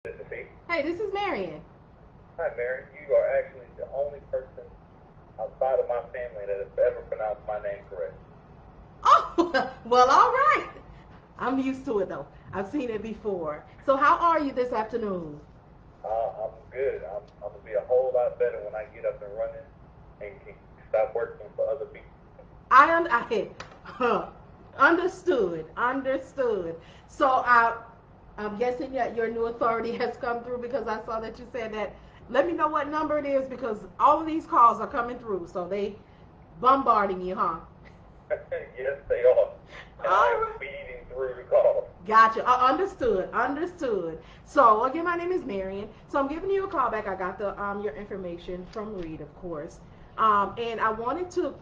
This is Pete. Hey, this is Marian. Hi, Mary. You are actually the only person outside of my family that has ever pronounced my name correct. Oh, well, all right. I'm used to it though. I've seen it before. So, how are you this afternoon? I'm good. I'm going to be a whole lot better when I get up and running and can stop working for other people. Huh, understood. Understood. So, I'm guessing that your new authority has come through because I saw that you said that. Let me know what number it is because all of these calls are coming through. So they bombarding you, huh? Yes, they are. And I All am right. speeding through the call. Gotcha. Understood. Understood. So again, my name is Marion. So I'm giving you a call back. I got the your information from Reed, of course. And I wanted to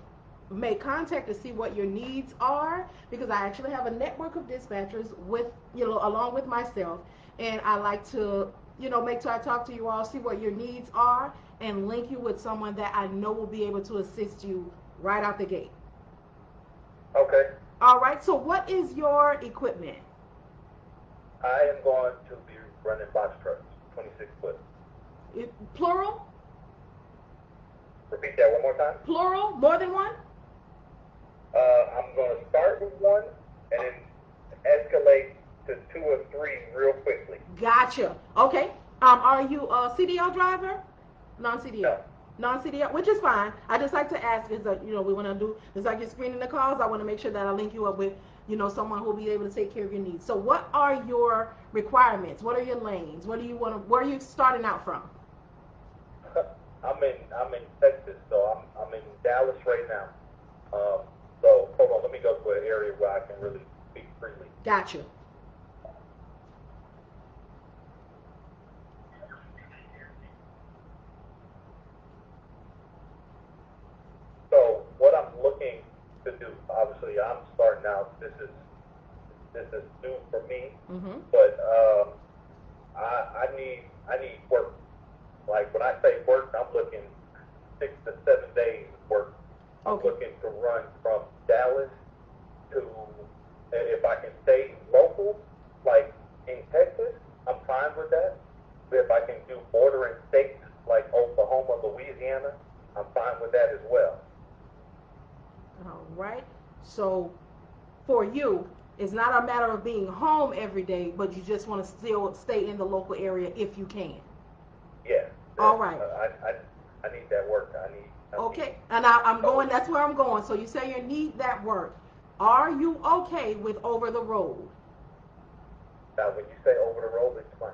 make contact to see what your needs are because I actually have a network of dispatchers with along with myself, and I like to make sure I talk to you all, see what your needs are, and link you with someone that I know will be able to assist you right out the gate. Okay. All right. So what is your equipment? I am going to be running box trucks, 26 foot. Plural? Repeat that one more time. Plural? More than one? I'm going to start with one and then escalate to two or three real quickly. Gotcha. Okay. Are you a CDL driver? No. Non-CDL. Non-CDL, which is fine. I just like to ask is that we want to do just like you're screening the calls. I want to make sure that I link you up with someone who will be able to take care of your needs. So, what are your requirements? What are your lanes? What do you want to? Where are you starting out from? I'm in Texas, so I'm in Dallas right now. Um, so hold on, let me go to an area where I can really speak freely. Gotcha. So what I'm looking to do, obviously, I'm starting out. This is new for me, Mm-hmm. but I need work. Like when I say work, I'm looking 6 to 7 days work. I'm Okay. looking to run from Dallas to, and if I can stay local, like in Texas, I'm fine with that. But if I can do bordering states like Oklahoma, Louisiana, I'm fine with that as well. All right. So, for you, it's not a matter of being home every day, but you just want to still stay in the local area if you can. Yes, All that right. I need that work. I need Okay. And I'm going, overtime. that's where I'm going. So you say you need that work. Are you okay with over the road? Now, when you say over the road, explain.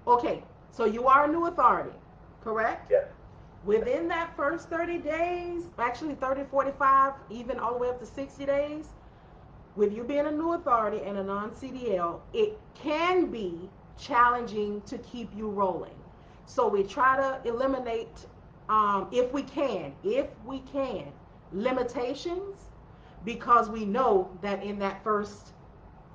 Okay. So you are a new authority, correct? Yes, Within that first 30 days, actually 30, 45, even all the way up to 60 days, with you being a new authority and a non-CDL, it can be challenging to keep you rolling. So we try to eliminate, if we can, limitations because we know that in that first,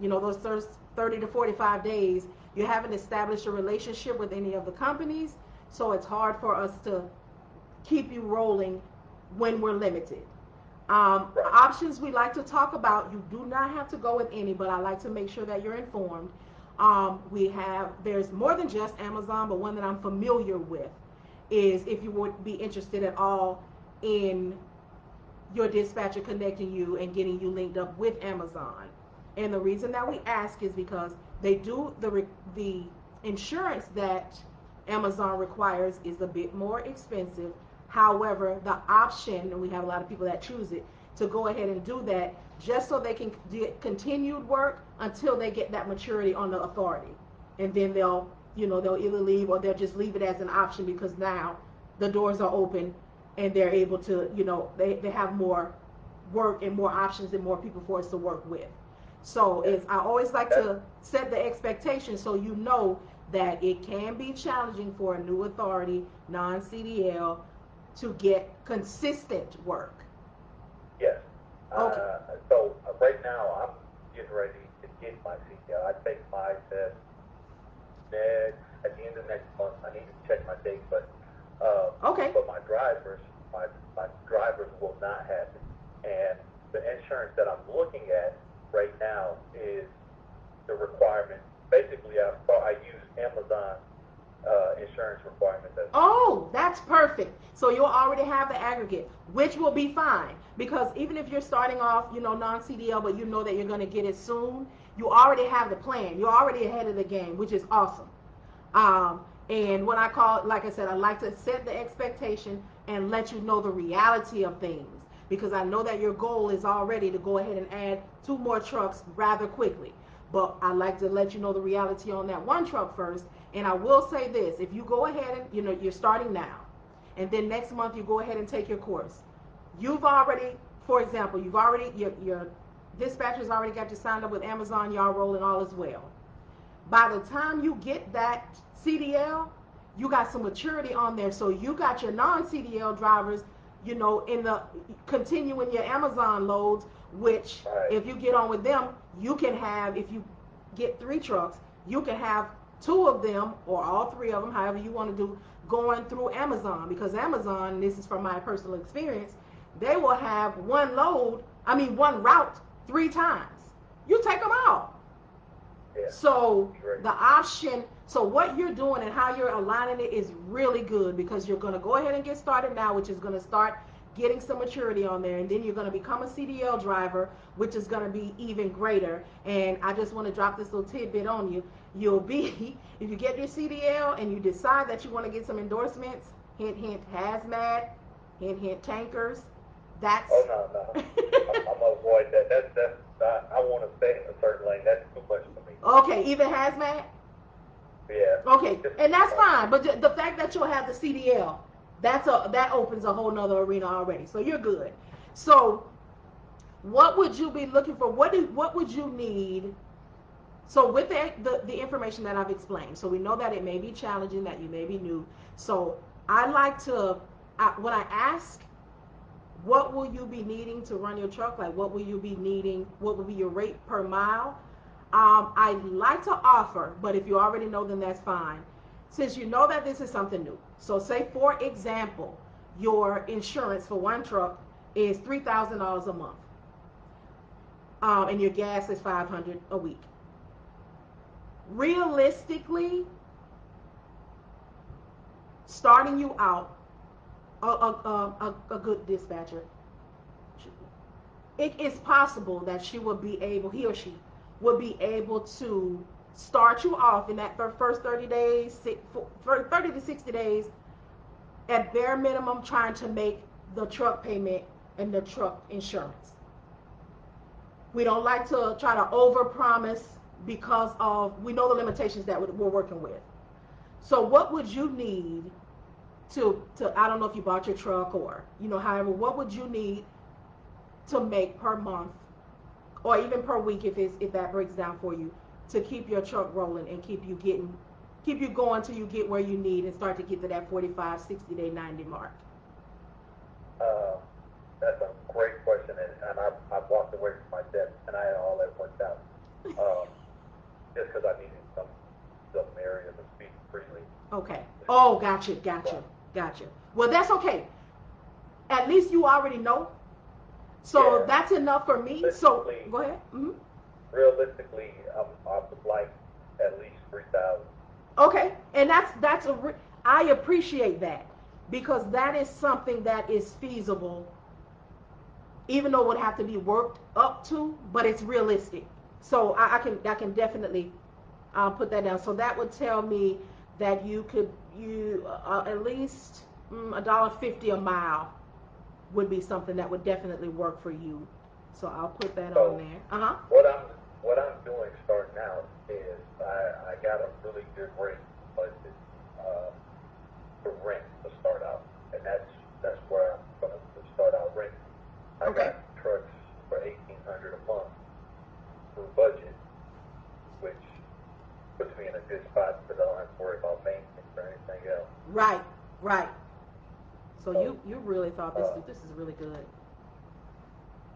those first 30 to 45 days, you haven't established a relationship with any of the companies. So it's hard for us to keep you rolling when we're limited. right. Options we like to talk about, you do not have to go with any, but I like to make sure that you're informed. There's more than just Amazon, but one that I'm familiar with is if you would be interested at all in your dispatcher connecting you and getting you linked up with Amazon. And the reason that we ask is because they do the insurance that Amazon requires is a bit more expensive. However, the option, and we have a lot of people that choose it, to go ahead and do that just so they can get continued work until they get that maturity on the authority. And then they'll either leave or they'll just leave it as an option because now the doors are open and they're able to, they have more work and more options and more people for us to work with. So Yes, it's I always like that's to set the expectation so you know that it can be challenging for a new authority, non-CDL, to get consistent work. yes. Okay. So right now, I'm getting ready to get my CDL. I take my test next at the end of next month. I need to check my date, uh, Okay. but my drivers will not have it. And the insurance that I'm looking at right now is the requirement. Basically, I I use Amazon insurance requirements. Oh, that's perfect. So you'll already have the aggregate, which will be fine because even if you're starting off, non-CDL, but you know that you're going to get it soon, you already have the plan. You're already ahead of the game, which is awesome. And when I call, like I said, I like to set the expectation and let you know the reality of things because I know that your goal is already to go ahead and add 2 more trucks rather quickly. But I like to let you know the reality on that 1 truck first. And I will say this, if you go ahead and, you're starting now, and then next month you go ahead and take your course, you've already, for example, your dispatcher's already got you signed up with Amazon, y'all rolling all as well. By the time you get that CDL, you got some maturity on there. So you got your non-CDL drivers, in the continuing your Amazon loads, which if you get on with them, you can have, if you get 3 trucks, you can have 2 of them or all 3 of them, however you want to do, going through Amazon because Amazon, this is from my personal experience, they will have one route 3 times. You take them out. Yeah. So the option, so what you're doing and how you're aligning it is really good because you're going to go ahead and get started now, which is going to start getting some maturity on there, and then you're going to become a CDL driver, which is going to be even greater. And I just want to drop this little tidbit on you. You'll be, if you get your CDL and you decide that you want to get some endorsements, hint, hint, hazmat, hint, hint, tankers, that's... Oh, no. I'm going to avoid that. I want to stay in a certain lane. That's too much for me. Okay, even hazmat? Yeah. Okay, and that's fine, but the fact that you'll have the CDL, that opens a whole nother arena already. So you're good. So what would you be looking for? What would you need? So with the information that I've explained, so we know that it may be challenging, that you may be new. So I like to, when I ask, what will you be needing to run your truck? Like what will you be needing? What will be your rate per mile? I like to offer, but if you already know, then that's fine. Since you know that this is something new. So say, for example, your insurance for 1 truck is $3,000 a month. And your gas is $500 a week. Realistically, starting you out, a good dispatcher, it is possible that he or she will be able to start you off in that first 30 days, 30 to 60 days, at bare minimum, trying to make the truck payment and the truck insurance. We don't like to try to overpromise because we know the limitations that we're working with. So what would you need to I don't know if you bought your truck or, however, what would you need to make per month or even per week if that breaks down for you, to keep your truck rolling and keep you going till you get where you need and start to get to that 45, 60 day, 90 mark? That's a great question, and I've walked away from my desk and I had all that worked out. Just because I needed some areas to speak freely. Okay. Oh, gotcha. Well, that's okay. At least you already know. So yeah. That's enough for me. So go ahead. Mm-hmm. Realistically, I would like at least 3,000. Okay, and I appreciate that because that is something that is feasible, even though it would have to be worked up to, but it's realistic. So I can definitely put that down. So that would tell me that you at least $1.50 a mile would be something that would definitely work for you. So I'll put that on there. What I'm doing starting out is I got a really good rate budget for rent to start out, and that's where I'm going to start out renting. I got trucks for $1,800 a month through budget, which puts me in a good spot because I don't have to worry about maintenance or anything else. Right. So you really thought this is really good.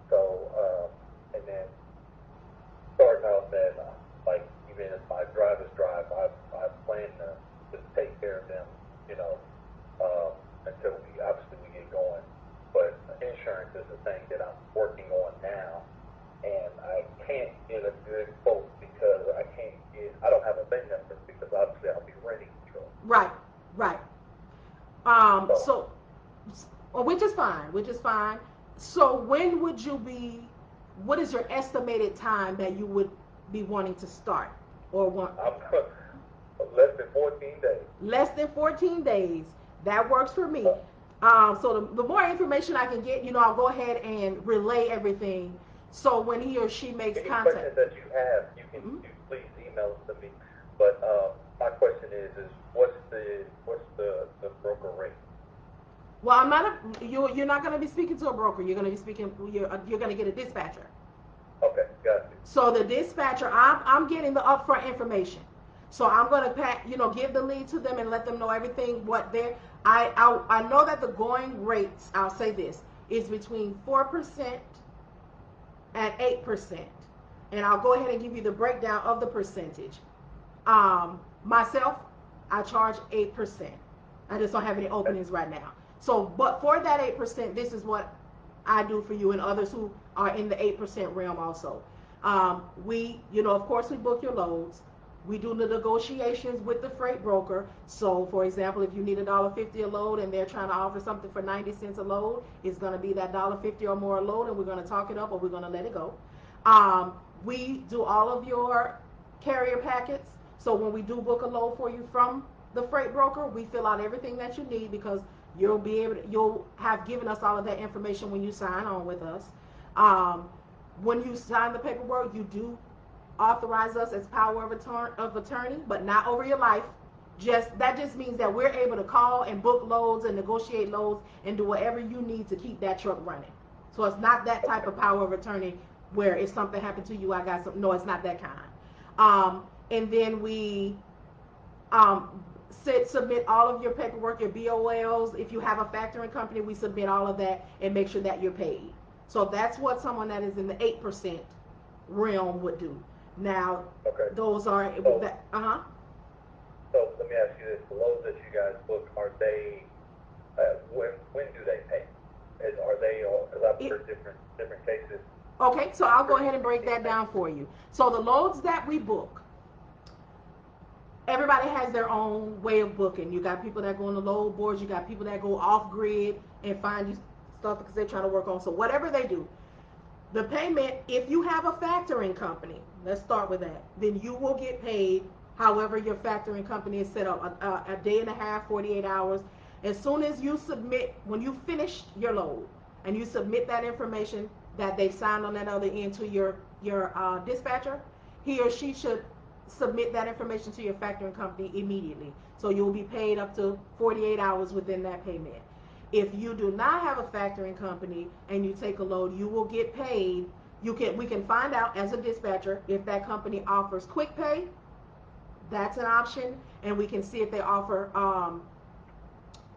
So and then starting out then, like even if my drivers drive, I plan to just take care of them, until we get going. But insurance is the thing that I'm working on now, and I can't get a good quote because I don't have a VIN number because fine, which is fine. So when would you be, what is your estimated time that you would be wanting to start or want? Less than 14 days. Less than 14 days. That works for me. So the more information I can get, I'll go ahead and relay everything. So when he or she makes Any contact. questions that you have, you can you please email them to me. But my question is what's the broker rate? Well, I'm not you're not going to be speaking to a broker. You're going to be speaking. You're going to get a dispatcher. Okay, got you. So the dispatcher, I'm getting the upfront information. So I'm going to give the lead to them and let them know everything what they're. I know that the going rates, I'll say this, is between 4% and 8%, and I'll go ahead and give you the breakdown of the percentage. Myself, I charge 8%. I just don't have any openings right now. So, but for that 8%, this is what I do for you and others who are in the 8% realm also. Of course, we book your loads. We do the negotiations with the freight broker. So, for example, if you need $1.50 a load and they're trying to offer something for 90 cents a load, it's going to be that $1.50 or more a load, and we're going to talk it up or we're going to let it go. We do all of your carrier packets. So when we do book a load for you from the freight broker, we fill out everything that you need because you'll have given us all of that information when you sign on with us. When you sign the paperwork, you do authorize us as power of attorney, but not over your life. That just means that we're able to call and book loads and negotiate loads and do whatever you need to keep that truck running. So it's not that type of power of attorney where if something happened to you, I got something. No, it's not that kind. And then we submit all of your paperwork, your BOLs. If you have a factoring company, we submit all of that and make sure that you're paid. So that's what someone that is in the 8% realm would do. Now, those are So let me ask you this: the loads that you guys book, are they? When do they pay? Are they? Because I've heard different cases. Okay, so I'll go ahead and break that down for you. So the loads that we book, everybody has their own way of booking. You got people that go on the load boards. You got people that go off grid and find you stuff because they're trying to work on. So whatever they do, the payment, if you have a factoring company, let's start with that, then you will get paid however your factoring company is set up, a day and a half, 48 hours. As soon as you submit, when you finish your load and you submit that information that they've signed on that other end to your dispatcher, he or she should submit that information to your factoring company immediately. So you'll be paid up to 48 hours within that payment. If you do not have a factoring company and you take a load, you will get paid. We can find out as a dispatcher if that company offers quick pay. That's an option, and we can see if they offer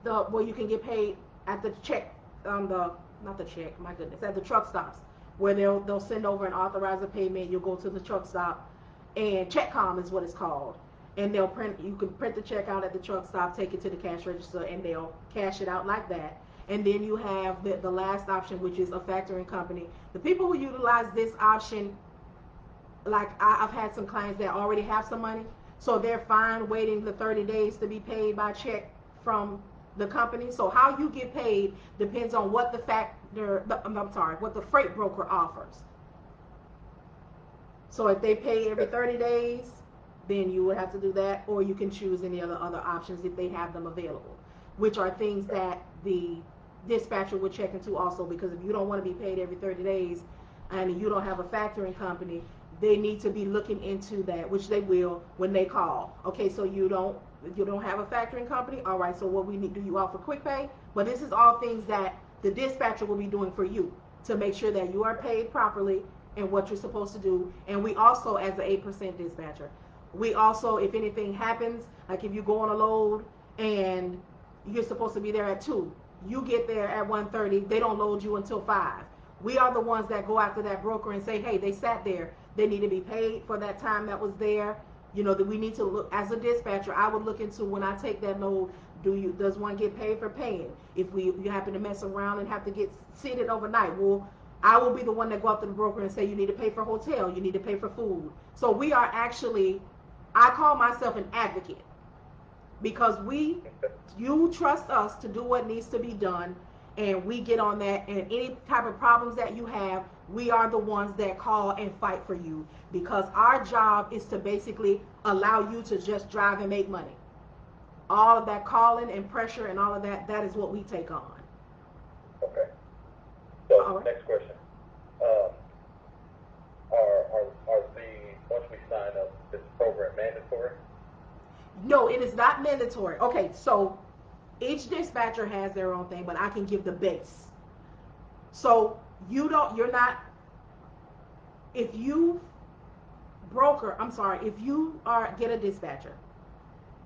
you can get paid at the check at the truck stops where they'll send over and authorize a payment. You'll go to the truck stop, and CheckCom is what it's called, and you can print the check out at the truck stop, take it to the cash register, and they'll cash it out like that. And then you have the last option, which is a factoring company. The people who utilize this option, like I've had some clients that already have some money, so they're fine waiting the 30 days to be paid by check from the company. So how you get paid depends on what what the freight broker offers. So if they pay every 30 days, then you would have to do that, or you can choose any other options if they have them available, which are things that the dispatcher would check into also, because if you don't want to be paid every 30 days and you don't have a factoring company, they need to be looking into that, which they will when they call. Okay, so you don't have a factoring company? All right, so what we need, do you offer quick pay? But this is all things that the dispatcher will be doing for you to make sure that you are paid properly and what you're supposed to do. And we also, as the 8% dispatcher, we also, if anything happens, like if you go on a load and you're supposed to be there at 2, you get there at 1:30, they don't load you until 5. We are the ones that go after that broker and say, hey, they sat there, they need to be paid for that time that was there. That we need to look, as a dispatcher, I would look into, when I take that load, does one get paid for paying? If you happen to mess around and have to get seated overnight, well, I will be the one that go up to the broker and say, you need to pay for hotel, you need to pay for food. So we are actually, I call myself an advocate, because you trust us to do what needs to be done, and we get on that, and any type of problems that you have, we are the ones that call and fight for you, because our job is to basically allow you to just drive and make money. All of that calling and pressure and all of that, that is what we take on. Okay. So All right. next question. Are the, once we sign up, is the program mandatory? No, it is not mandatory. Okay, so each dispatcher has their own thing, but I can give the base. So you're not, if you if you get a dispatcher,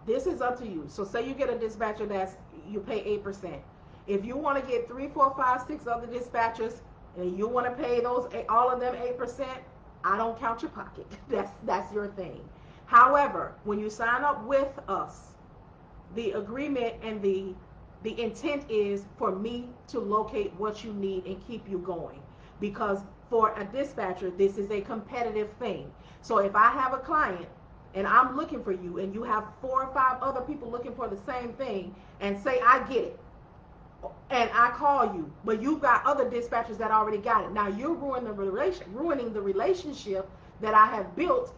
this is up to you. So say you get a dispatcher you pay 8%. If you want to get 3, 4, 5, 6 other dispatchers, and you want to pay all of them 8%, I don't count your pocket. That's your thing. However, when you sign up with us, the agreement and the intent is for me to locate what you need and keep you going. Because for a dispatcher, this is a competitive thing. So if I have a client and I'm looking for you, and you have 4 or 5 other people looking for the same thing, and say I get it, and I call you, but you've got other dispatchers that already got it. Now you're ruining the relationship that I have built,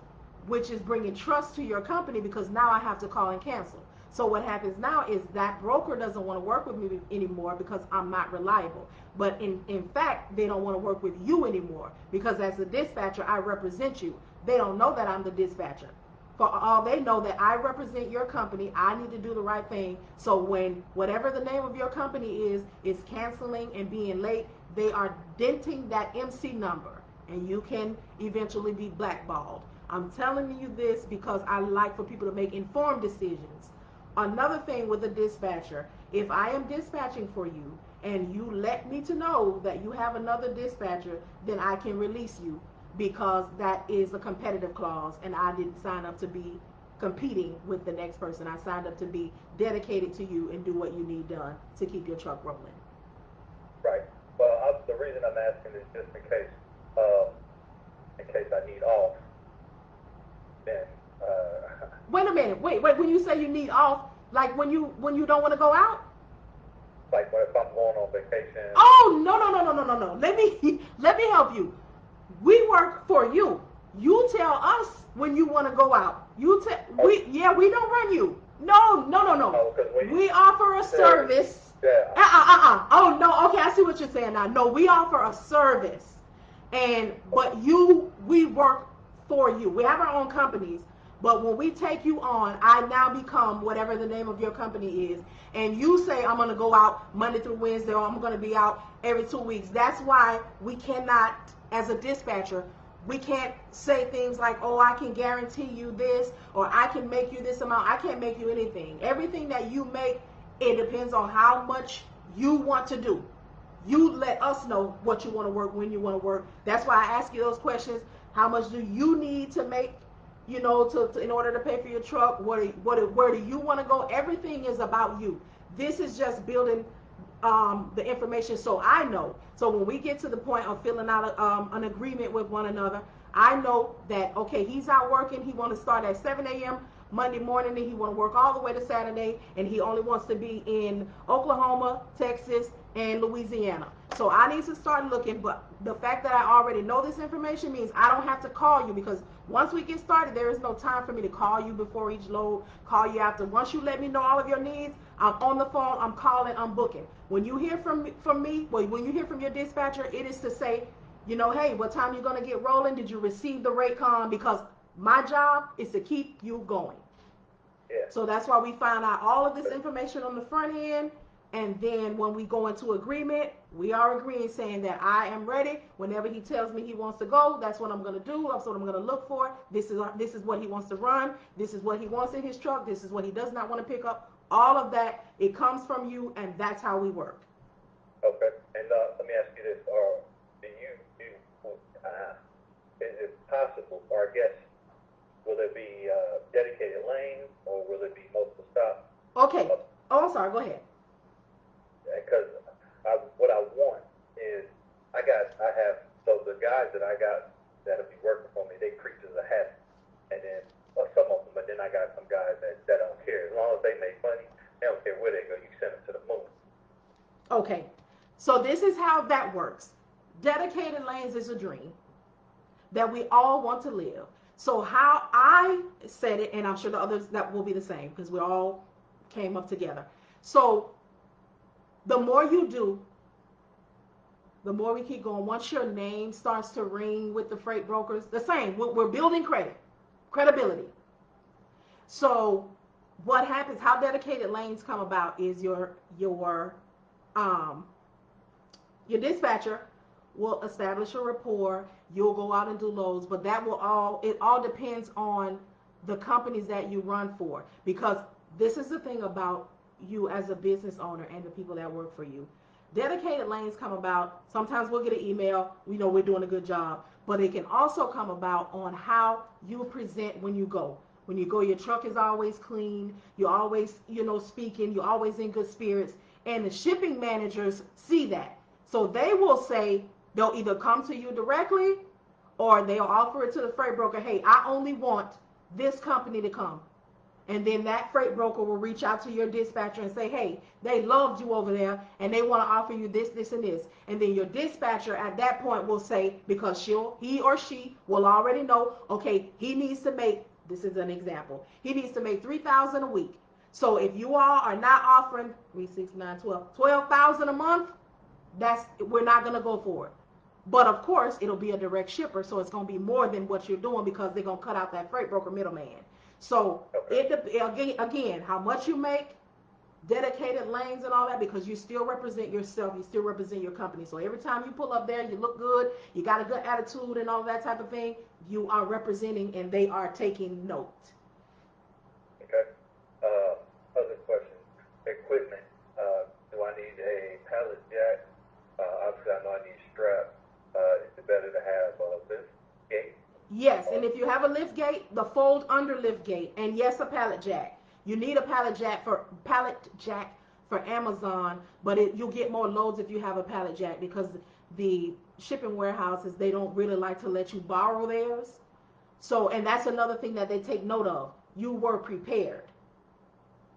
which is bringing trust to your company, because now I have to call and cancel. So what happens now is that broker doesn't want to work with me anymore because I'm not reliable. But in fact, they don't want to work with you anymore, because as a dispatcher, I represent you. They don't know that I'm the dispatcher. For all they know, that I represent your company, I need to do the right thing. So when whatever the name of your company is canceling and being late, they are denting that MC number, and you can eventually be blackballed. I'm telling you this because I like for people to make informed decisions. Another thing with a dispatcher, if I am dispatching for you and you let me to know that you have another dispatcher, then I can release you, because that is a competitive clause, and I didn't sign up to be competing with the next person. I signed up to be dedicated to you and do what you need done to keep your truck rolling. Right. Well, the reason I'm asking is just in case I need off. Then. Wait a minute. Wait. When you say you need off, like when you don't want to go out? Like if I'm going on vacation. Oh no. Let me help you. We work for you. You tell us when you want to go out. We don't run you. No. Oh, we offer a service. Yeah. Oh no. Okay, I see what you're saying now. No, we offer a service, but we work for you. We have our own companies, but when we take you on, I now become whatever the name of your company is, and you say I'm going to go out Monday through Wednesday, or I'm going to be out every 2 weeks. That's why we cannot, as a dispatcher, we can't say things like, oh, I can guarantee you this, or I can make you this amount. I can't make you anything. Everything that you make, it depends on how much you want to do. You let us know what you want to work, when you want to work. That's why I ask you those questions. How much do you need to make, in order to pay for your truck? Where do you want to go? Everything is about you. This is just building the information so I know. So when we get to the point of filling out an agreement with one another, I know that, okay, he's out working. He wants to start at 7 a.m. Monday morning, and he want to work all the way to Saturday, and he only wants to be in Oklahoma, Texas, and Louisiana. So I need to start looking, but the fact that I already know this information means I don't have to call you, because once we get started, there is no time for me to call you before each load, call you after. Once you let me know all of your needs, I'm on the phone, I'm calling, I'm booking. When you hear from me, when you hear from your dispatcher, it is to say, hey, what time you going to get rolling? Did you receive the rate con? Because my job is to keep you going. Yeah. So that's why we find out all of this information on the front end. And then when we go into agreement, we are agreeing, saying that I am ready. Whenever he tells me he wants to go, that's what I'm going to do. That's what I'm going to look for. This is what he wants to run. This is what he wants in his truck. This is what he does not want to pick up. All of that, it comes from you, and that's how we work. Okay. And let me ask you this: is it possible, or I guess, will it be dedicated lanes, or will it be multiple stops? Okay. Oh, I'm sorry. Go ahead. Because what I want is, so the guys that I got that'll be working for me, they creatures of habit, and then some of them, but then I got some guys that don't care. As long as they make money, they don't care where they go. You send them to the moon. Okay. So this is how that works. Dedicated lanes is a dream that we all want to live. So how I said it, and I'm sure the others that will be the same because we all came up together. So the more you do, the more we keep going. Once your name starts to ring with the freight brokers, the same. We're building credibility. So what happens? How dedicated lanes come about is your dispatcher will establish a rapport. You'll go out and do loads, but it all depends on the companies that you run for, because this is the thing about you as a business owner and the people that work for you. Dedicated lanes come about, sometimes we'll get an email, we know we're doing a good job, but it can also come about on how you present when you go. When you go, your truck is always clean, you're always, speaking, you're always in good spirits, and the shipping managers see that. So they will say, they'll either come to you directly or they'll offer it to the freight broker, hey, I only want this company to come. And then that freight broker will reach out to your dispatcher and say, hey, they loved you over there and they want to offer you this, this, and this. And then your dispatcher at that point will say, because he or she will already know, okay, he needs to make, this is an example, he needs to make $3,000 a week. So if you all are not offering 3, 6, 9, 12, $12,000 a month, we're not going to go for it. But of course, it'll be a direct shipper, so it's going to be more than what you're doing because they're going to cut out that freight broker middleman. So again, how much you make, dedicated lanes and all that, because you still represent yourself, you still represent your company. So every time you pull up there, you look good, you got a good attitude and all that type of thing, you are representing and they are taking note. Okay. Other question. Equipment. Do I need a pallet jack? Obviously, I know I need straps. Is it better to have a lift gate? Yes, and if you have a lift gate, the fold under lift gate, and yes, a pallet jack. You need a pallet jack for Amazon, but you'll get more loads if you have a pallet jack, because the shipping warehouses, they don't really like to let you borrow theirs. So, and that's another thing that they take note of. You were prepared.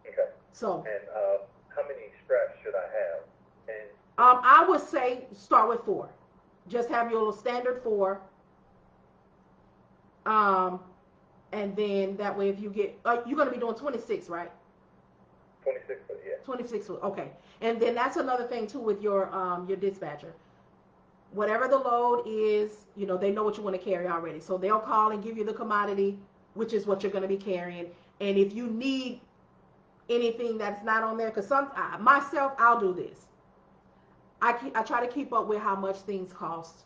Okay. So. And how many straps should I have? And I would say start with 4. Just have your little standard 4. And then that way, if you get, you're going to be doing 26, right? 26 foot, yeah. 26 foot, okay. And then that's another thing too with your dispatcher. Whatever the load is, they know what you want to carry already. So they'll call and give you the commodity, which is what you're going to be carrying. And if you need anything that's not on there, because myself, I'll do this. I try to keep up with how much things cost.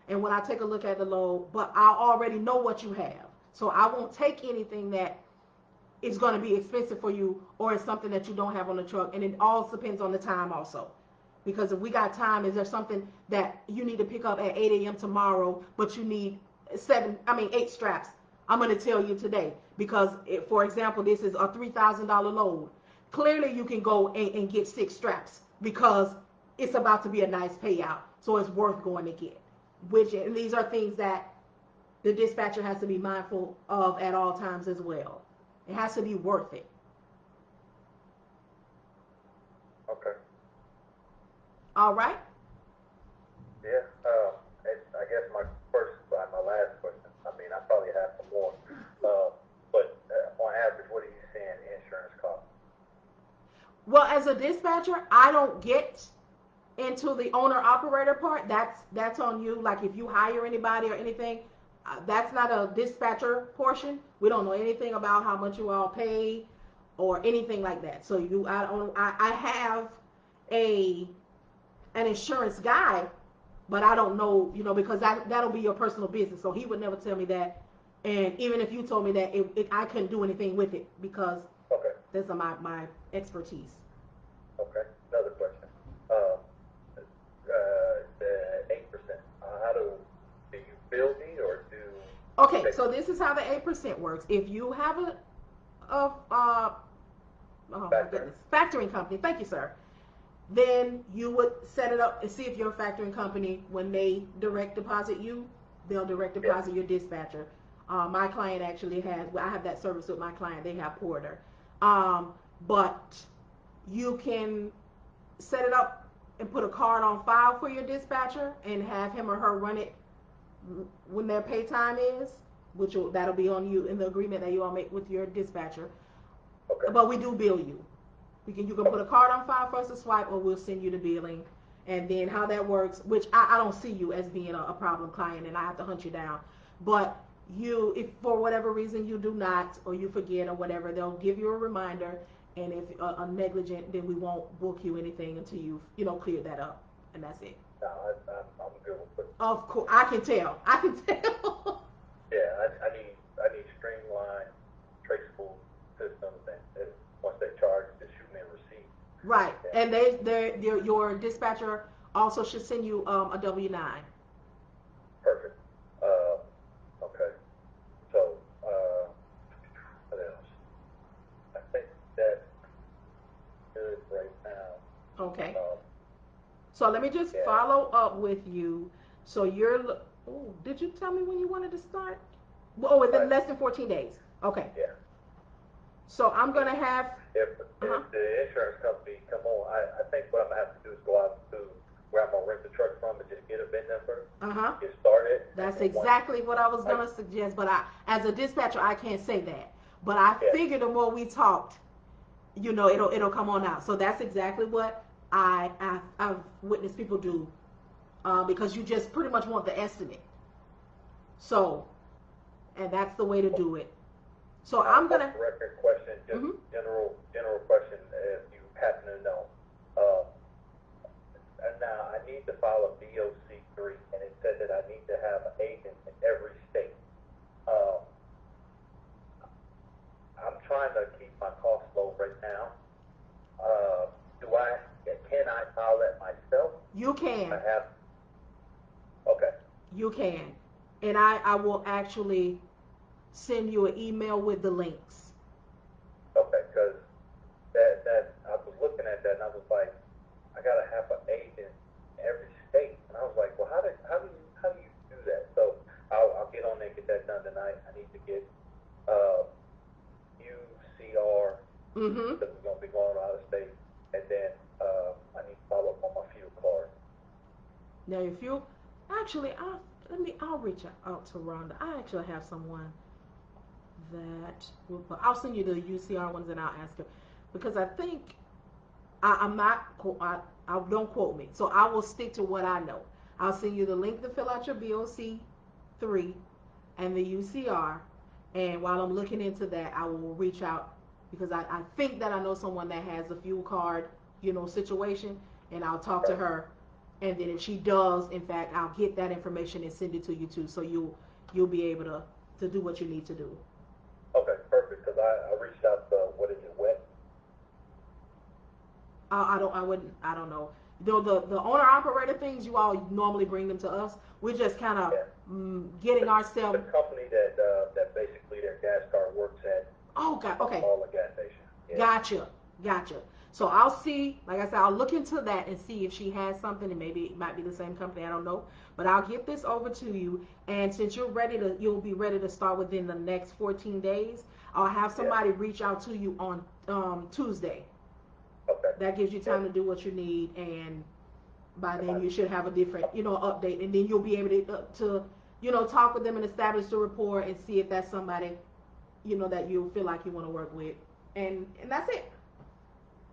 And when I take a look at the load, but I already know what you have. So I won't take anything that is going to be expensive for you or is something that you don't have on the truck. And it all depends on the time also. Because if we got time, is there something that you need to pick up at 8 a.m. tomorrow, but you need 8 straps? I'm going to tell you today. Because, for example, this is a $3,000 load. Clearly, you can go and get 6 straps because it's about to be a nice payout. So it's worth going to get. And these are things that the dispatcher has to be mindful of at all times as well. It has to be worth it. Okay. All right. Yeah. I guess my last question. I mean, I probably have some more. But on average, what are you saying insurance costs? Well, as a dispatcher, I don't get into the owner operator part. That's on you. Like if you hire anybody or anything, that's not a dispatcher portion. We don't know anything about how much you all pay or anything like that. So I have an insurance guy, but I don't know, because that'll be your personal business. So he would never tell me that. And even if you told me that, I couldn't do anything with it because that's my expertise. Okay. Another question. The 8%. How do you bill me or do? Okay, so this is how the 8% works. If you have factoring company, thank you, sir. Then you would set it up and see if your factoring company, when they direct deposit you, they'll direct deposit your dispatcher. My client actually I have that service with my client. They have Porter. But you can set it up and put a card on file for your dispatcher and have him or her run it when their pay time is, that'll be on you in the agreement that you all make with your dispatcher. Okay. But we do bill you. You can put a card on file for us to swipe, or we'll send you the billing. And then how that works, which I don't see you as being a problem client, and I have to hunt you down. But if for whatever reason you do not, or you forget, or whatever, they'll give you a reminder. And if negligent, then we won't book you anything until you've cleared that up, and that's it. No, I'm good with it. Of course, I can tell. Yeah, I need streamlined, traceable systems, and once they charge, just shoot me a receipt. Right, and your dispatcher also should send you a W-9. Perfect. Okay. So, what else? I think that's good right now. Okay. So let me just follow up with you. So did you tell me when you wanted to start? Oh, within less than 14 days. Okay. Yeah. So I'm going to have... If the insurance company come on, I think what I'm going to have to do is go out to where I'm going to rent the truck from and just get a VIN number, get started. That's exactly what I was going to suggest. But as a dispatcher, I can't say that. But I figured the more we talked, it'll come on out. So that's exactly what I've witnessed people do, because you just pretty much want the estimate. So, and that's the way to do it. So I'm gonna record question, just general question, if you happen to know. And now I need to file a BOC3, and it said that I need to have an agent in every state. I'm trying to keep my costs low right now. Can I file that myself? You can. Okay. You can. And I will actually send you an email with the links. Okay, because that I was looking at that and I was like, I gotta have an agent in every state, and I was like, well, how do you do that? So I'll get on there and get that done tonight. I need to get UCR because we're gonna be going out of state, and then I need to follow up on my fuel card. Now, if you actually, I'll reach out to Rhonda. I actually have someone that I'll send you the UCR ones and I'll ask her, because I think I'm not. I don't quote me. So I will stick to what I know. I'll send you the link to fill out your BOC3 and the UCR. And while I'm looking into that, I will reach out, because I think that I know someone that has a fuel card, situation, and I'll talk to her. And then if she does, in fact, I'll get that information and send it to you too, so you'll be able to do what you need to do. Okay, perfect. Because I reached out to WET. I don't know. The owner operator things, you all normally bring them to us. We're just kind of getting ourselves. The company that basically their gas card works at. Oh God. Okay. All the gas stations. Yeah. Gotcha. So I'll see, like I said, I'll look into that and see if she has something, and maybe it might be the same company, I don't know. But I'll get this over to you, and since you'll be ready to start within the next 14 days, I'll have somebody reach out to you on Tuesday. Okay. That gives you time to do what you need, and by then you should have a different, update, and then you'll be able to talk with them and establish the rapport and see if that's somebody, that you feel like you want to work with, and that's it.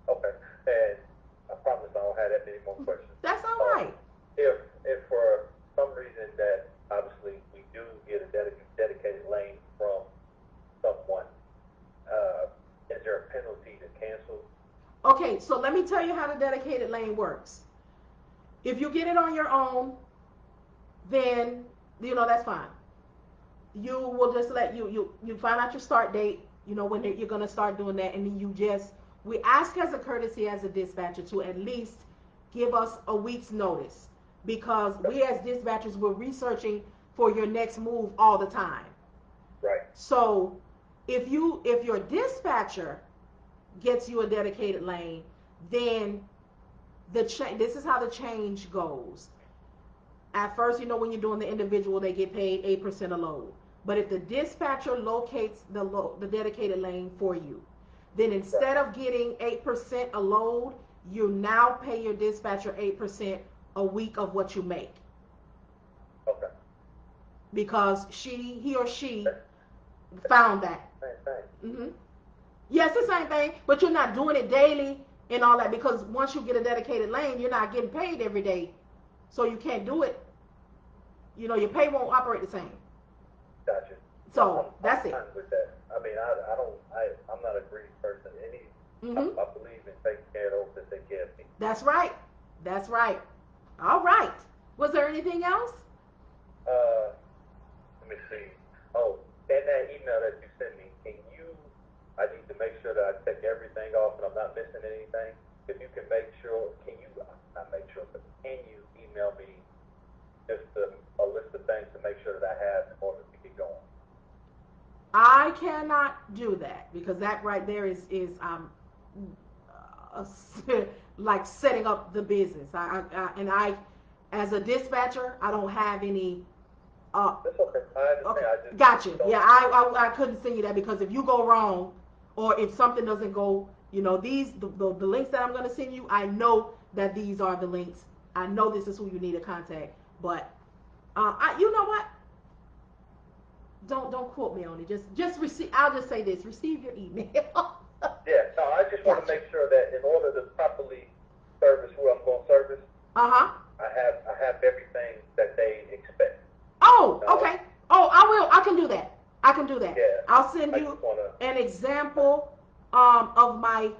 Okay, and I promise I don't have that many more questions. That's all right. If for some reason that obviously we do get a dedicated lane from someone, is there a penalty to cancel? Okay, so let me tell you how the dedicated lane works. If you get it on your own, then that's fine. You will just let you find out your start date, when you're gonna start doing that, and then we ask as a courtesy as a dispatcher to at least give us a week's notice, because we as dispatchers, we're researching for your next move all the time. Right. So if your dispatcher gets you a dedicated lane, then this is how the change goes. At first, when you're doing the individual, they get paid 8% a load. But if the dispatcher locates the dedicated lane for you, then instead of getting 8% a load, you now pay your dispatcher 8% a week of what you make. Okay. Because he or she found that. Same thing. Yes, the same thing, but you're not doing it daily and all that, because once you get a dedicated lane, you're not getting paid every day. So you can't do it. You know, your pay won't operate the same. Gotcha. So that's it. I'm fine with that. I mean, I'm not a greedy person. I believe in taking care of those that take care of me. That's right. That's right. All right. Was there anything else? Let me see. Oh, and that email that you sent me, I need to make sure that I check everything off and I'm not missing anything. If you can make sure, can you email me just a list of things to make sure that I have in order to get going? I cannot do that, because that right there is like setting up the business. I as a dispatcher, I don't have any. That's okay. I understand. Okay. I just Gotcha. Yeah, I couldn't send you that, because if you go wrong, or if something doesn't go, you know, the links that I'm going to send you, I know that these are the links. I know this is who you need to contact. But you know what? Don't quote me on it. Just receive. I'll just say this: receive your email. Yeah. No, I just want to make sure that in order to properly service who I'm going to service, I have everything that they expect. Oh, okay. Oh, I will. I can do that. I can do that. Yeah. I'll send you an example of my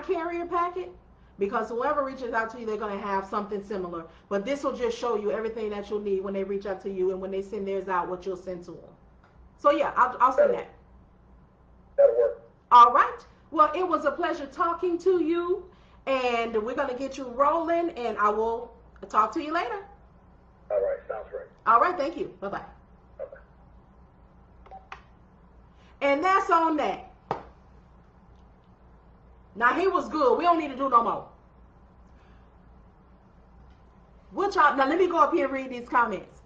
carrier packet, because whoever reaches out to you, they're going to have something similar. But this will just show you everything that you'll need when they reach out to you, and when they send theirs out, what you'll send to them. So yeah, I'll send that. That'll work. All right. Well, it was a pleasure talking to you, and we're going to get you rolling, and I will talk to you later. All right. Sounds great. All right. Thank you. Bye-bye. Bye-bye. And that's on that. Now, he was good. We don't need to do no more. Now, let me go up here and read these comments.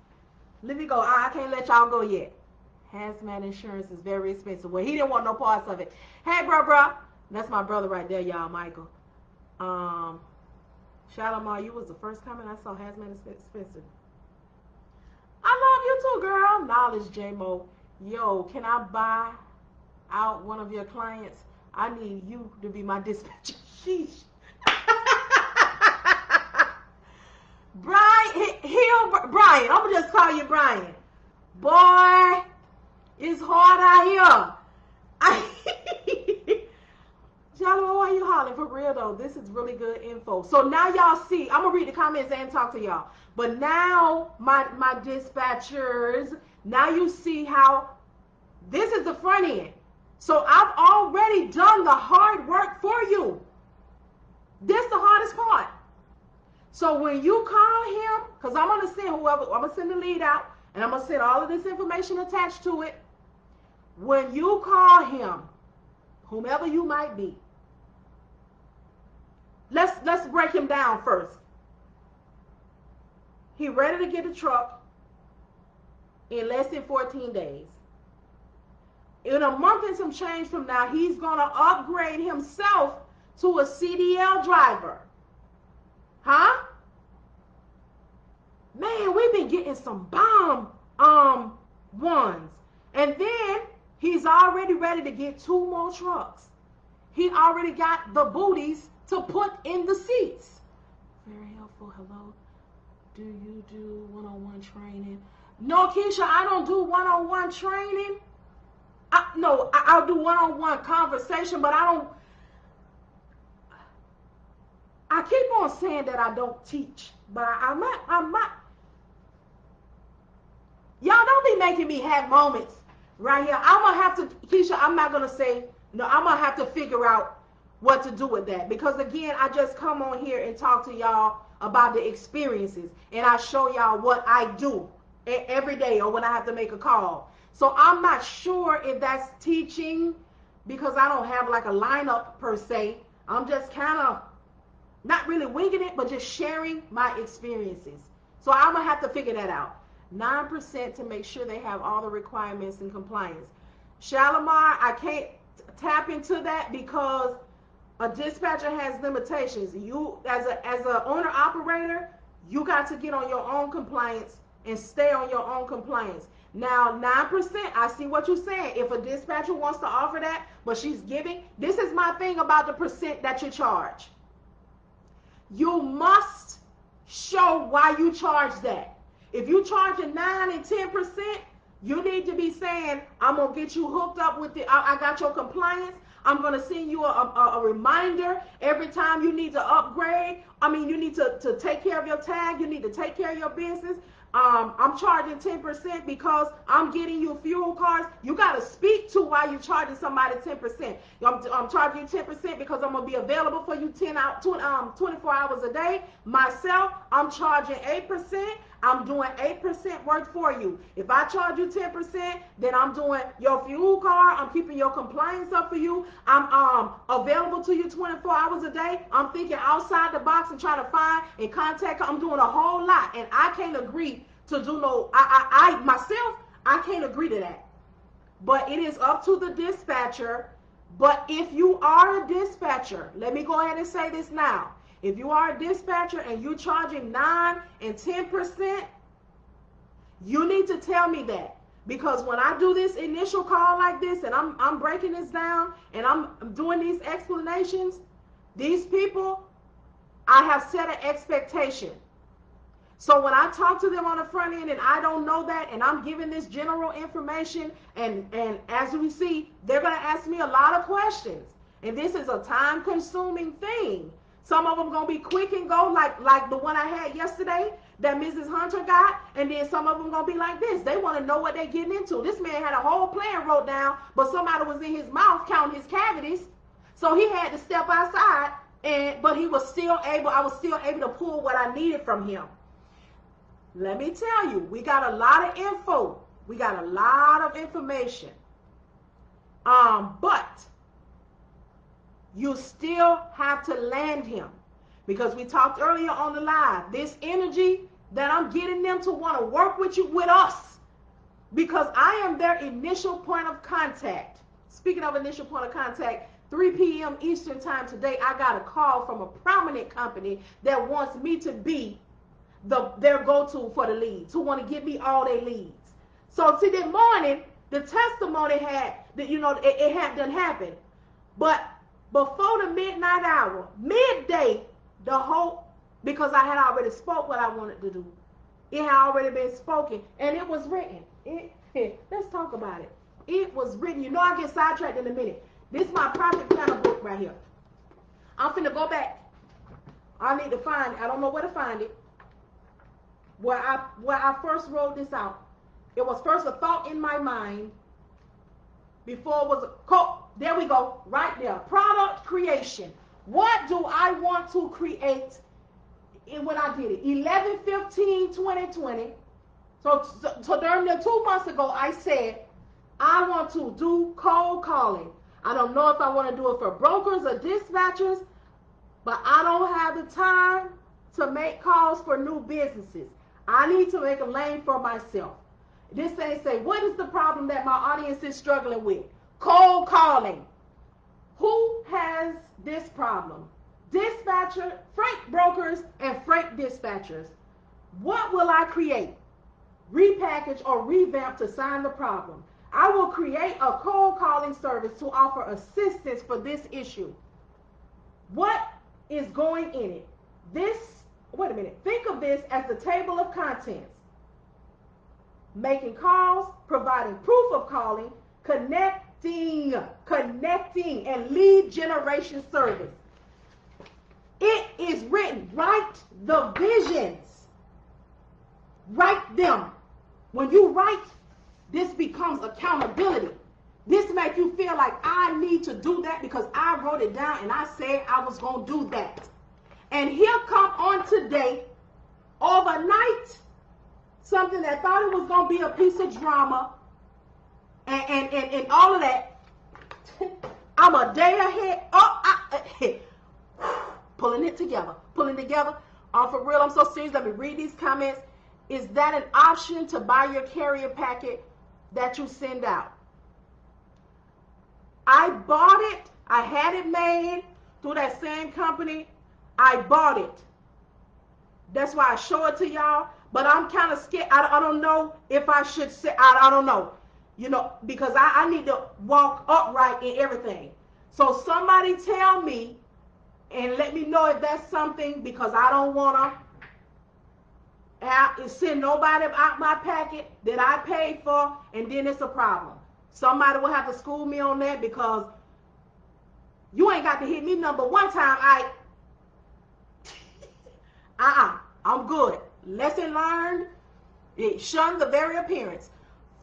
Let me go. I can't let y'all go yet. Hazmat insurance is very expensive. Well, he didn't want no parts of it. Hey, bro. That's my brother right there, y'all, Michael. Shalimar, you was the first comment I saw. Hazmat is expensive. I love you too, girl. Knowledge, J-Mo. Yo, can I buy out one of your clients? I need you to be my dispatcher. Sheesh. Brian, I'm going to just call you Brian. Boy, it's hard out here. Shalom, why you hollering? For real though, this is really good info. So now y'all see, I'm going to read the comments and talk to y'all. But now, my dispatchers, now you see how this is the front end. So I've already done the hard work for you. This is the hardest part. So when you call him, because I'm going to send I'm going to send the lead out, and I'm going to send all of this information attached to it. When you call him, whomever you might be, let's break him down first. He ready to get a truck in less than 14 days. In a month and some change from now, he's going to upgrade himself to a CDL driver. Huh? Man, we've been getting some bomb ones. And then he's already ready to get 2 more trucks. He already got the booties to put in the seats. Very helpful. Hello. Do you do one-on-one training? No, Keisha, I don't do one-on-one training. I'll do one-on-one conversation, but I keep on saying that I don't teach, but I'm not. Y'all don't be making me have moments right here. I'm going to have to, Keisha, I'm not going to say, no, I'm going to have to figure out what to do with that. Because again, I just come on here and talk to y'all about the experiences, and I show y'all what I do every day or when I have to make a call. So I'm not sure if that's teaching, because I don't have like a lineup per se. I'm just kind of not really winging it, but just sharing my experiences. So I'm going to have to figure that out. 9% to make sure they have all the requirements and compliance. Shalimar, I can't tap into that because A dispatcher has limitations. You, as a owner operator, you got to get on your own compliance and stay on your own compliance. Now, 9%, I see what you're saying. If a dispatcher wants to offer that, but she's giving, this is my thing about the percent that you charge. You must show why you charge that. If you charge a 9 and 10%, you need to be saying, I'm going to get you hooked up with I got your compliance. I'm going to send you a reminder every time you need to upgrade. I mean, you need to take care of your tag. You need to take care of your business. I'm charging 10% because I'm getting you fuel cards. You got to speak to why you're charging somebody 10%. I'm charging you 10% because I'm going to be available for you 24 hours a day. Myself, I'm charging 8%. I'm doing 8% work for you. If I charge you 10%, then I'm doing your fuel card. I'm keeping your compliance up for you. I'm available to you 24 hours a day. I'm thinking outside the box and trying to find and contact. I'm doing a whole lot, and I can't agree to do no. I myself, I can't agree to that. But it is up to the dispatcher. But if you are a dispatcher, let me go ahead and say this now. If you are a dispatcher and you're charging 9 and 10%, you need to tell me that. Because when I do this initial call like this and I'm breaking this down and I'm doing these explanations, these people, I have set an expectation. So when I talk to them on the front end and I don't know that and I'm giving this general information and as we see, they're going to ask me a lot of questions. And this is a time-consuming thing. Some of them going to be quick and go like the one I had yesterday that Mrs. Hunter got. And then some of them going to be like this. They want to know what they're getting into. This man had a whole plan wrote down, but somebody was in his mouth counting his cavities. So he had to step outside, but I was still able to pull what I needed from him. Let me tell you, we got a lot of info. We got a lot of information. But you still have to land him, because we talked earlier on the live, this energy that I'm getting them to want to work with us, because I am their initial point of contact. Speaking of initial point of contact, 3 p.m. Eastern time today, I got a call from a prominent company that wants me to be their go-to for the leads, who want to give me all their leads. So see, that morning, the testimony had, it hadn't happened. But before the midnight hour, midday, because I had already spoke what I wanted to do. It had already been spoken, and it was written. Let's talk about it. It was written. I get sidetracked in a minute. This is my project planner book right here. I'm finna go back. I need to find it. I don't know where to find it. Where I first wrote this out. It was first a thought in my mind before it was a quote. There we go, right there. Product creation. What do I want to create when I did it? 11/15/2020. So during the 2 months ago, I said, I want to do cold calling. I don't know if I want to do it for brokers or dispatchers, but I don't have the time to make calls for new businesses. I need to make a lane for myself. This thing say, what is the problem that my audience is struggling with? Cold calling. Who has this problem? Dispatcher, freight brokers, and freight dispatchers. What will I create? Repackage or revamp to solve the problem. I will create a cold calling service to offer assistance for this issue. What is going in it? Wait a minute. Think of this as the table of contents. Making calls, providing proof of calling, connecting, and lead generation service. It is written. Write the visions. Write them. When you write, this becomes accountability. This makes you feel like I need to do that because I wrote it down and I said I was going to do that. And here come on today, overnight, something that thought it was going to be a piece of drama and all of that. I'm a day ahead. Pulling it together. For real, I'm so serious. Let me read these comments. Is that an option to buy your carrier packet that you send out? I bought it. I had it made. through that same company. I bought it. That's why I show it to y'all. But I'm kind of scared. I don't know if I should say, I don't know. You know, because I need to walk upright in everything. So somebody tell me and let me know if that's something, because I don't want to send nobody out my packet that I paid for, and then it's a problem. Somebody will have to school me on that, because you ain't got to hit me number one time. I'm good. Lesson learned. Shun the very appearance.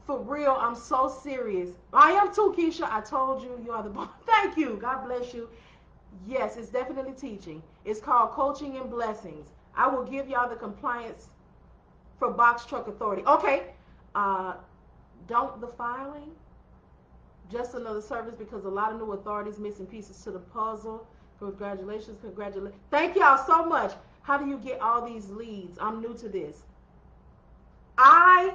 For real, I'm so serious. I am too, Keisha. I told you, you are the boss. Thank you. God bless you. Yes, it's definitely teaching. It's called Coaching and Blessings. I will give y'all the compliance for Box Truck Authority. Okay. Don't the filing. Just another service, because a lot of new authorities missing pieces to the puzzle. Congratulations. Thank y'all so much. How do you get all these leads? I'm new to this. I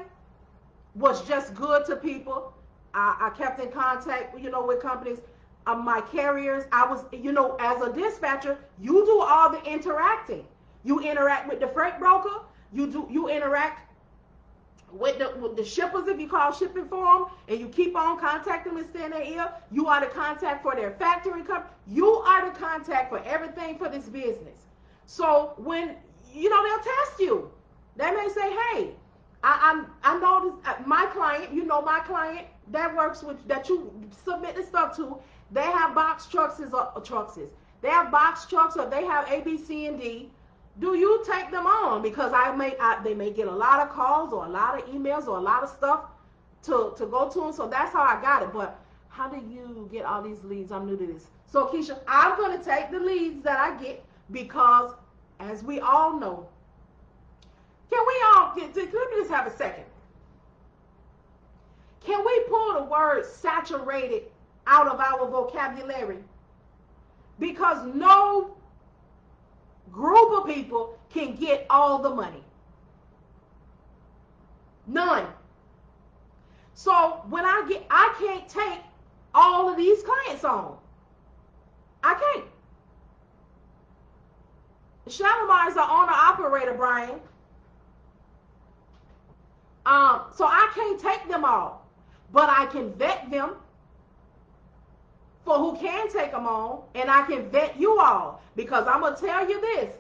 was just good to people. I kept in contact, with companies. My carriers, I was, as a dispatcher, you do all the interacting. You interact with the freight broker. You interact with the shippers, if you call shipping for them, and you keep on contacting them and stay in their ear. You are the contact for their factory company. You are the contact for everything for this business. So when, they'll test you. They may say, hey, I know this, my client, my client that works with, that you submit the stuff to, they have box trucks. They have box trucks, or they have A, B, C, and D. Do you take them on? Because they may get a lot of calls or a lot of emails or a lot of stuff to go to them. So that's how I got it. But how do you get all these leads? I'm new to this. So Keisha, I'm going to take the leads that I get, because as we all know, can we all let me just have a second. Can we pull the word saturated out of our vocabulary? Because no group of people can get all the money. None. So when I can't take all of these clients on. I can't. Shalimar is the owner operator, Brian. So I can't take them all, but I can vet them for who can take them on, and I can vet you all, because I'm gonna tell you this: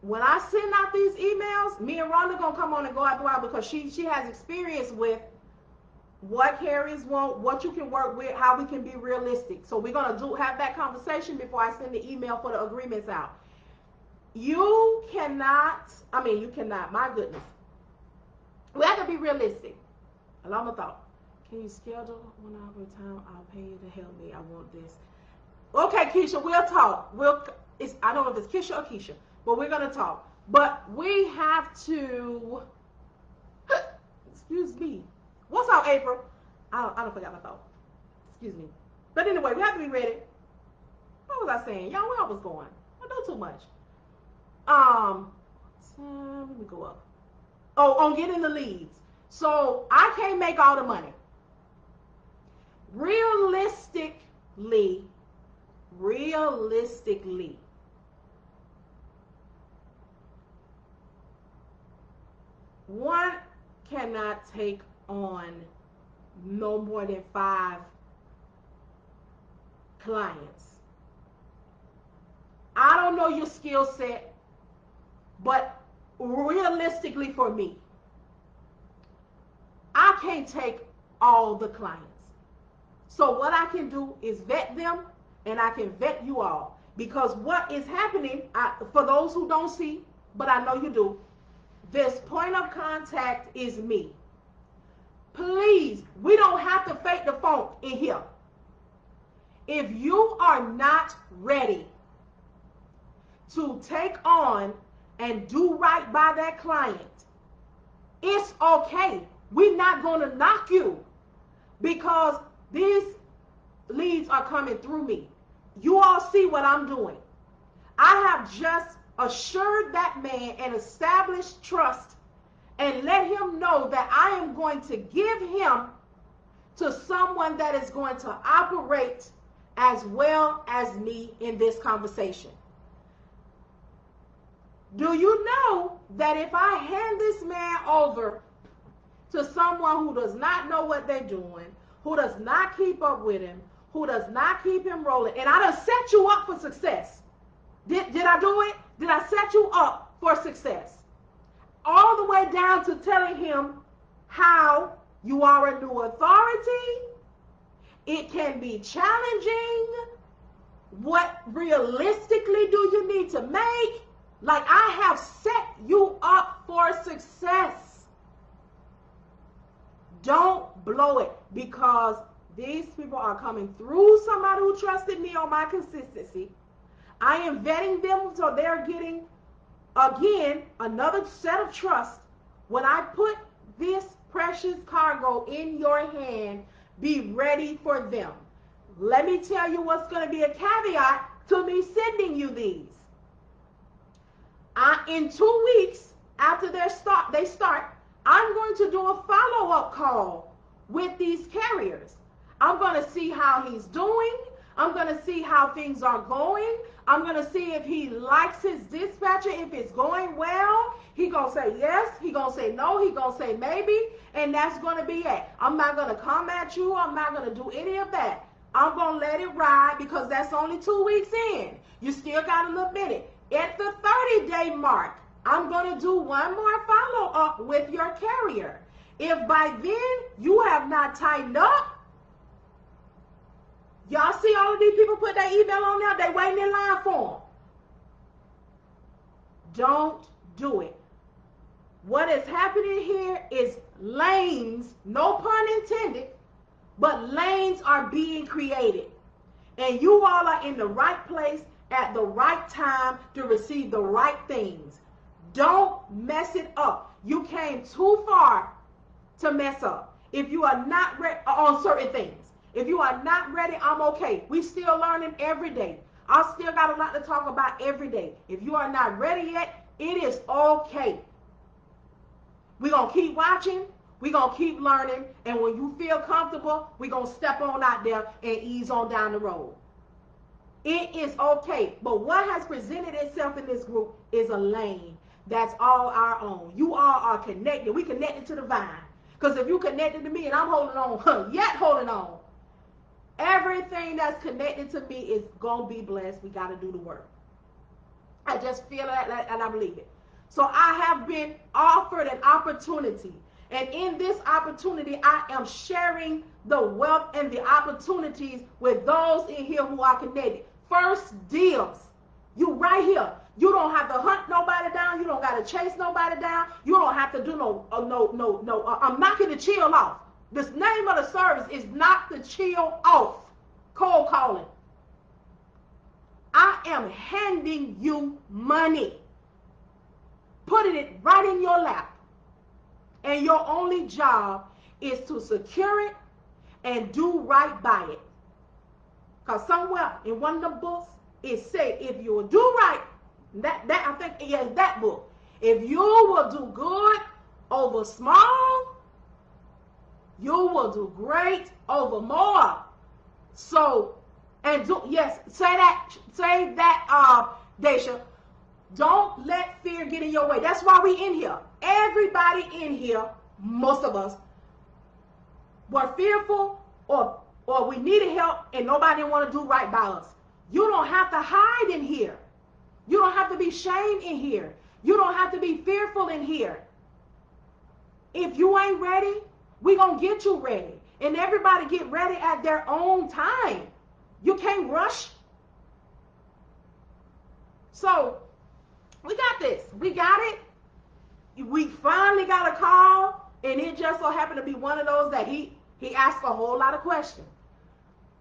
when I send out these emails, me and Rhonda gonna come on and go out the while, because she has experience with what carriers want, what you can work with, how we can be realistic. So we're gonna have that conversation before I send the email for the agreements out. You cannot, my goodness. We have to be realistic. Allow my thought. Can you schedule 1 hour at a time? I'll pay you to help me. I want this. Okay, Keisha, we'll talk. I don't know if it's Keisha or Keisha, but we're gonna talk. But we have to. Excuse me. What's up, April? I don't forgot my thought. Excuse me. But anyway, we have to be ready. What was I saying? Y'all, where I was going? I do too much. Let me go up. Oh, on getting the leads. So I can't make all the money. Realistically, one cannot take on no more than 5 clients. I don't know your skill set, but realistically for me, I can't take all the clients. So what I can do is vet them, and I can vet you all. Because what is happening, for those who don't see, but I know you do, this point of contact is me. Please, we don't have to fake the funk in here. If you are not ready to take on and do right by that client, it's okay. We're not going to knock you, because these leads are coming through me. You all see what I'm doing. I have just assured that man and established trust, and let him know that I am going to give him to someone that is going to operate as well as me in this conversation. Do you know that if I hand this man over to someone who does not know what they're doing, who does not keep up with him, who does not keep him rolling, and I done set you up for success. Did I do it? Did I set you up for success? All the way down to telling him how you are a new authority. It can be challenging. What realistically do you need to make? Like, I have set you up for success. Don't blow it, because these people are coming through somebody who trusted me on my consistency. I am vetting them, so they're getting, again, another set of trust. When I put this precious cargo in your hand, be ready for them. Let me tell you what's going to be a caveat to me sending you these. In 2 weeks after they start, I'm going to do a follow-up call with these carriers. I'm going to see how he's doing. I'm going to see how things are going. I'm going to see if he likes his dispatcher, if it's going well. He going to say yes. He going to say no. He going to say maybe. And that's going to be it. I'm not going to come at you. I'm not going to do any of that. I'm going to let it ride, because that's only 2 weeks in. You still got a little minute. At the 30-day mark, I'm going to do one more follow-up with your carrier. If by then you have not tightened up, y'all see all of these people put their email on there, they waiting in line for them. Don't do it. What is happening here is lanes, no pun intended, but lanes are being created. And you all are in the right place at the right time to receive the right things. Don't mess it up. You came too far to mess up. If you are not ready on certain things, if you are not ready, I'm okay. We still learning every day. I still got a lot to talk about every day. If you are not ready yet, it is okay. We're going to keep watching. We're going to keep learning. And when you feel comfortable, we're going to step on out there and ease on down the road. It is okay. But what has presented itself in this group is a lane that's all our own. You all are connected. We connected to the vine. Because if you connected to me and I'm holding on, yet holding on, everything that's connected to me is going to be blessed. We got to do the work. I just feel that, and I believe it. So I have been offered an opportunity. And in this opportunity, I am sharing the wealth and the opportunities with those in here who are connected. First deals. You right here. You don't have to hunt nobody down. You don't got to chase nobody down. You don't have to do no. I'm knocking the chill off. The name of the service is knock the chill off. Cold calling. I am handing you money. Putting it right in your lap. And your only job is to secure it and do right by it. Because somewhere in one of the books, it say if you will do right, that I think, yes, that book. If you will do good over small, you will do great over more. So, and do, yes, say that, Daisha. Don't let fear get in your way. That's why we in here. Everybody in here, most of us, were fearful or we needed help and nobody want to do right by us. You don't have to hide in here. You don't have to be shamed in here. You don't have to be fearful in here. If you ain't ready, we gonna get you ready. And everybody get ready at their own time. You can't rush. So, we got this. We got it. We finally got a call, and it just so happened to be one of those that he asked a whole lot of questions.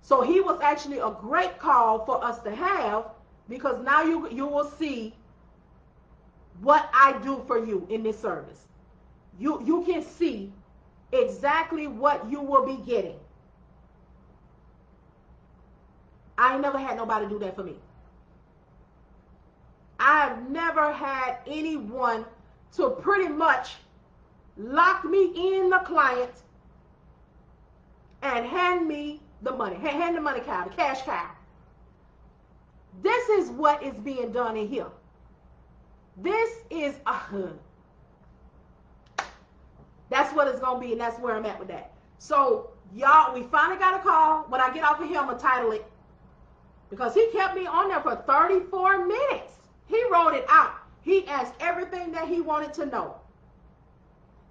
So he was actually a great call for us to have, because now you will see what I do for you in this service. You can see exactly what you will be getting. I ain't never had nobody do that for me. I've never had anyone to pretty much lock me in the client and hand me the money. Hand the money cow, the cash cow. This is what is being done in here. This is, that's what it's going to be, and that's where I'm at with that. So, y'all, we finally got a call. When I get off of here, I'm going to title it, because he kept me on there for 34 minutes. He wrote it out. He asked everything that he wanted to know.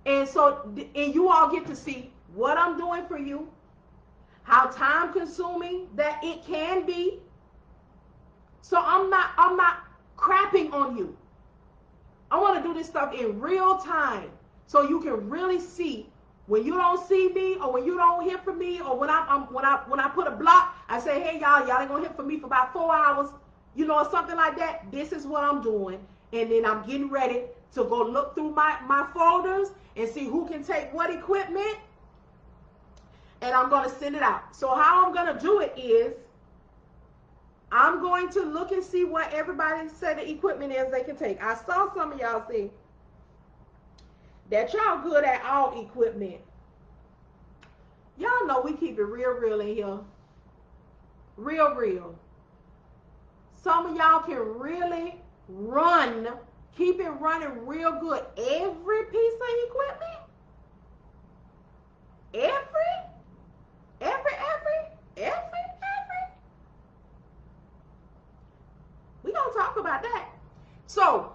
And so, and you all get to see what I'm doing for you, how time consuming that it can be. So I'm not crapping on you. I want to do this stuff in real time so you can really see when you don't see me, or when you don't hear from me, or when I put a block, I say, hey y'all ain't gonna hear from me for about 4 hours, you know, or something like that. This is what I'm doing, and then I'm getting ready to go look through my folders and see who can take what equipment, and I'm gonna send it out. So how I'm gonna do it is, I'm going to look and see what everybody said the equipment is they can take. I saw some of y'all see that y'all good at all equipment. Y'all know we keep it real in here. Real. Some of y'all can really keep it running real good. Every piece of equipment? Every? We gonna talk about that. So,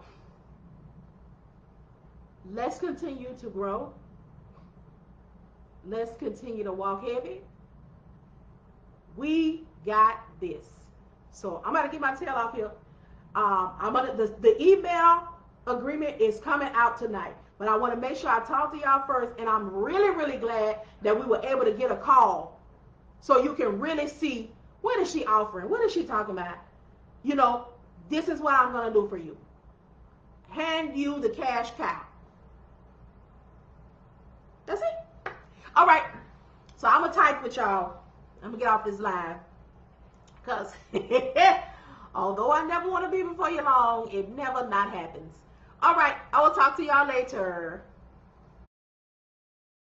let's continue to grow. Let's continue to walk heavy. We got this. So I'm gonna get my tail off here. The email agreement is coming out tonight, but I want to make sure I talk to y'all first. And I'm really glad that we were able to get a call, so you can really see what is she offering, what is she talking about. You know, this is what I'm gonna do for you. Hand you the cash cow. That's it. All right. So I'm gonna type with y'all. I'm gonna get off this live, because although I never want to be before you long, it never not happens. All right. I will talk to y'all later.